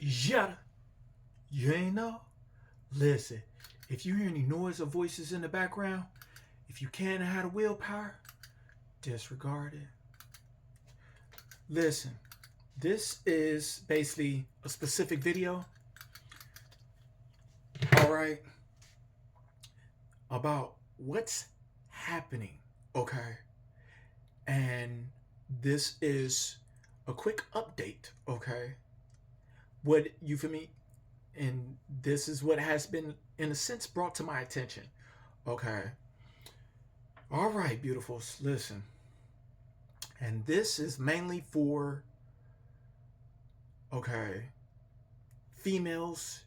Yada. You ain't know? Listen, if you hear any noise or voices in the background, if you can't have the willpower, disregard it. Listen, this is basically a specific video, alright, about what's happening, okay? And this is a quick update, okay? What you feel me? And this is what has been, in a sense, brought to my attention, okay? All right, beautifuls, listen. And this is mainly for, okay, females,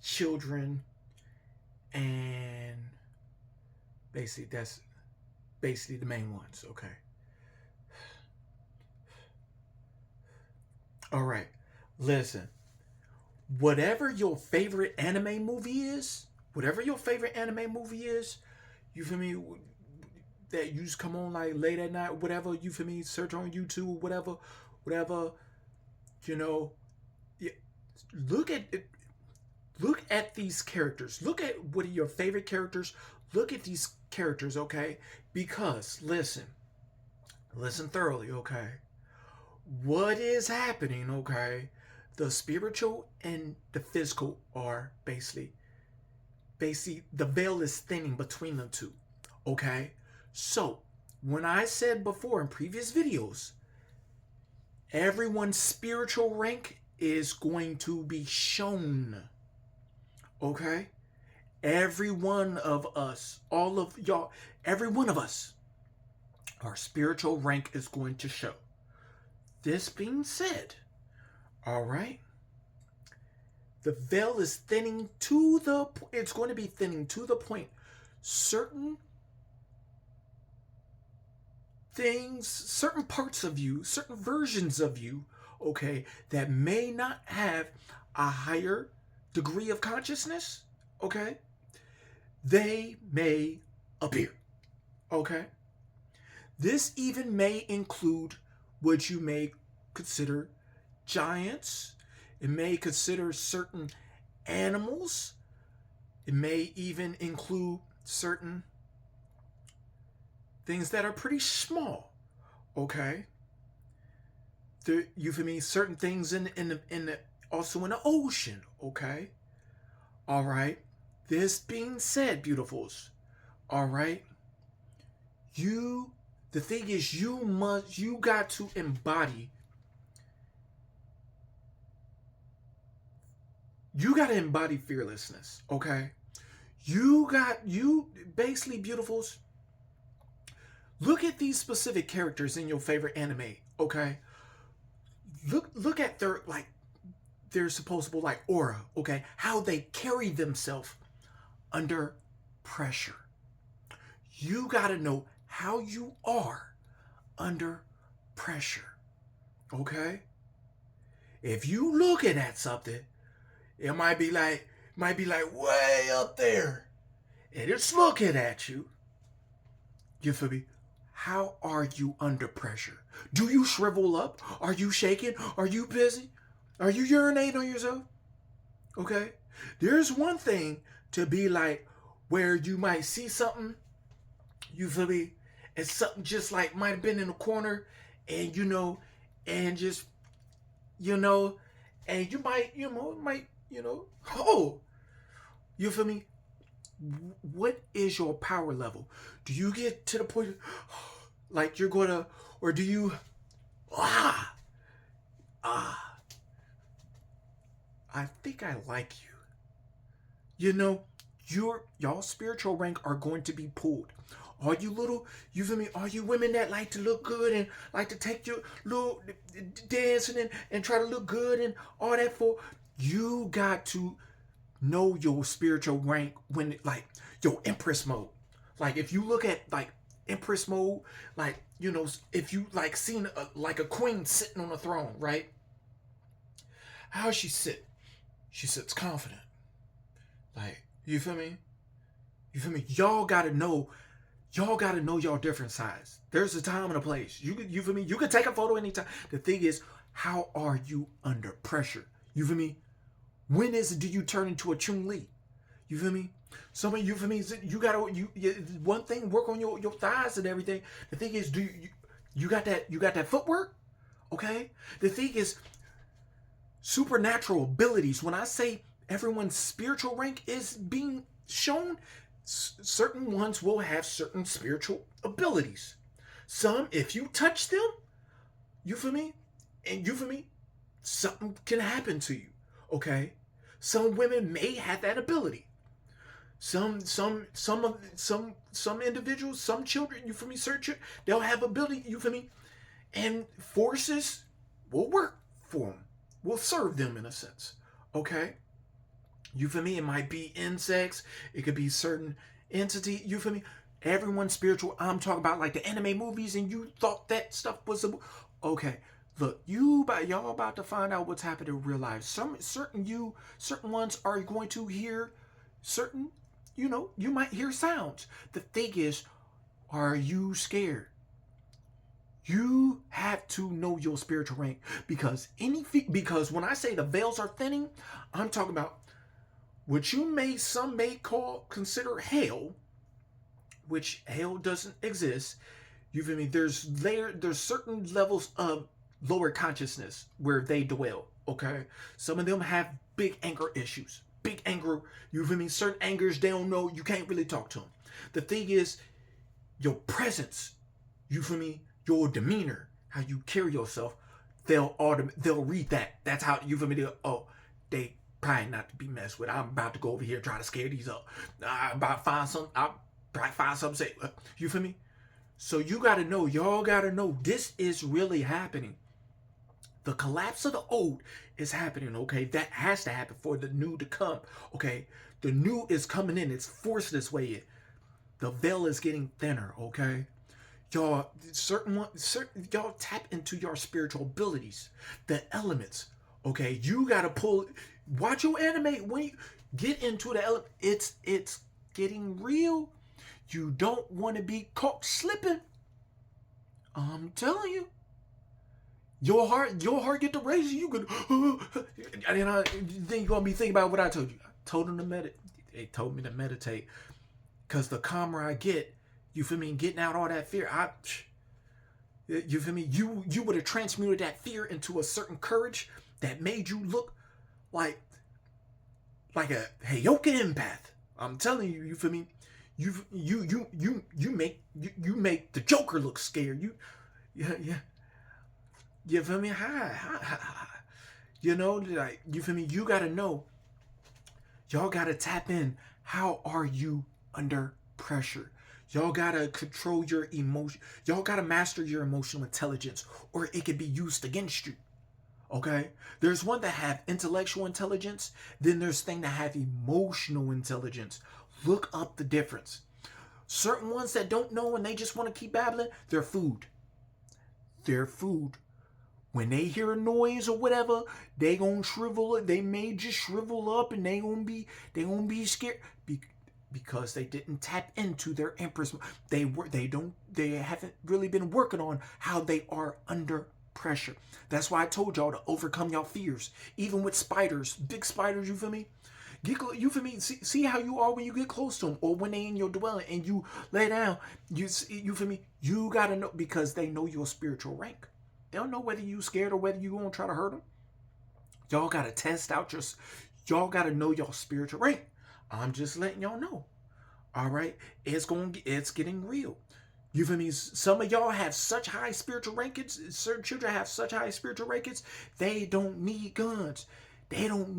children, and basically that's basically the main ones, okay? All right, listen. Whatever your favorite anime movie is, you feel me? That you just come on like late at night, whatever, you feel me? Search on YouTube, whatever, you know. Yeah, look at it. Look at these characters. Look at what are your favorite characters. Look at these characters, okay? Because listen thoroughly, okay? What is happening, okay? The spiritual and the physical are basically the veil is thinning between the two, okay? So when I said before in previous videos, everyone's spiritual rank is going to be shown, okay? Every one of us, all of y'all, every one of us, our spiritual rank is going to show. This being said, all right, the veil is thinning to the, it's going to be thinning to the point certain things, certain parts of you, certain versions of you, okay, that may not have a higher degree of consciousness, okay, they may appear, okay? This even may include what you may consider giants. It may consider certain animals. It may even include certain things that are pretty small, okay? You feel me? Certain things in the also in the ocean, okay? All right. This being said, beautifuls, all right, the thing is, you got to embody, fearlessness, okay? You basically, beautifuls, look at these specific characters in your favorite anime, okay? Look at their supposable like aura, okay? How they carry themselves under pressure. You gotta know how you are under pressure, okay? If you looking at something, it might be like way up there, and it's looking at you. You feel me? How are you under pressure? Do you shrivel up? Are you shaking? Are you busy? Are you urinating on yourself? Okay? There's one thing to be like where you might see something, you feel me? And something just like might have been in the corner, and and just, and you might, oh, you feel me? What is your power level? Do you get to the point like you're gonna, or do you, ah, ah, I think I like you. Y'all spiritual rank are going to be pulled. All you little, you feel me? All you women that like to look good and like to take your little dancing and try to look good and all that for, you got to know your spiritual rank when like your empress mode. Like if you look at like empress mode, like if you like seen like a queen sitting on a throne, right? How she sit? She sits confident. Like, you feel me? You feel me? Y'all gotta know y'all different sides. There's a time and a place. You feel me? You can take a photo anytime. The thing is, how are you under pressure? You feel me? When do you turn into a Chun-Li? You feel me? Some of you feel me? You gotta one thing, work on your thighs and everything. The thing is, you got that footwork? Okay? The thing is, supernatural abilities. When I say everyone's spiritual rank is being shown, certain ones will have certain spiritual abilities. Some, if you touch them, you feel me? And you feel me? Something can happen to you. Okay? Some women may have that ability. Some individuals, some children, you feel me, certain they'll have ability, you feel me, and forces will work for them, will serve them in a sense. Okay, you feel me? It might be insects, it could be certain entity. You feel me? Everyone's spiritual. I'm talking about like the anime movies, and you thought that stuff was okay. Look, y'all about to find out what's happening in real life. Certain ones are going to hear certain, you might hear sounds. The thing is, are you scared? You have to know your spiritual rank, because when I say the veils are thinning, I'm talking about what some may consider hell, which hell doesn't exist. You feel me? There's certain levels of lower consciousness where they dwell. Okay, some of them have big anger issues. Big anger. You feel me? Certain angers they don't know. You can't really talk to them. The thing is, your presence. You feel me? Your demeanor, how you carry yourself. They'll read that. That's how you feel me? They probably not to be messed with. I'm about to go over here and try to scare these up. I'm about to find some. I'll probably find something. Say, you feel me? So you gotta know. Y'all gotta know. This is really happening. The collapse of the old is happening, okay? That has to happen for the new to come, okay? The new is coming in. It's forced this way in. The veil is getting thinner, okay? Y'all, y'all tap into your spiritual abilities, the elements, okay? You got to watch your anime. When you get into the element, it's getting real. You don't want to be caught slipping. I'm telling you. Your heart get to racing. You could, and then you're gonna be thinking about what I told you. I told them to meditate. They told me to meditate, cause the calmer I get, you feel me, getting out all that fear. You feel me? You would have transmuted that fear into a certain courage that made you look like a Heyoka empath. I'm telling you, you feel me? You make the Joker look scared. Yeah. You feel me? You know, like, you feel me? You gotta know. Y'all gotta tap in. How are you under pressure? Y'all gotta control your emotion. Y'all gotta master your emotional intelligence, or it could be used against you. Okay? There's one that have intellectual intelligence, then there's thing that have emotional intelligence. Look up the difference. Certain ones that don't know and they just want to keep babbling, they're food. They're food. When they hear a noise or whatever, they gonna shrivel it. They may just shrivel up and they gonna be scared because they didn't tap into their empress. They haven't really been working on how they are under pressure. That's why I told y'all to overcome y'all fears. Even with spiders, big spiders, you feel me? You feel me? See how you are when you get close to them, or when they in your dwelling and you lay down. You feel me? You gotta know, because they know your spiritual rank. They don't know whether you scared or whether you gonna try to hurt them. Y'all gotta test out y'all gotta know your spiritual rank. I'm just letting y'all know. All right, it's getting real. You feel me? Some of y'all have such high spiritual rankings. Certain children have such high spiritual rankings. They don't need guns. They don't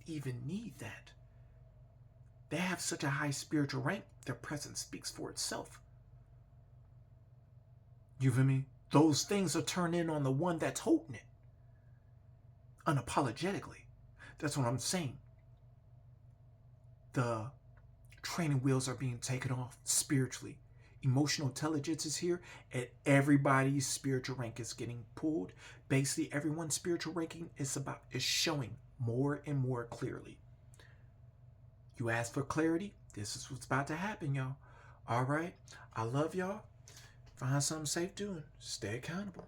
even need that. They have such a high spiritual rank. Their presence speaks for itself. You feel me? Those things are turned in on the one that's holding it. Unapologetically. That's what I'm saying. The training wheels are being taken off spiritually. Emotional intelligence is here, and everybody's spiritual rank is getting pulled. Basically, everyone's spiritual ranking is showing more and more clearly. You ask for clarity, this is what's about to happen, y'all. All right? I love y'all. Find something safe doing. Stay accountable.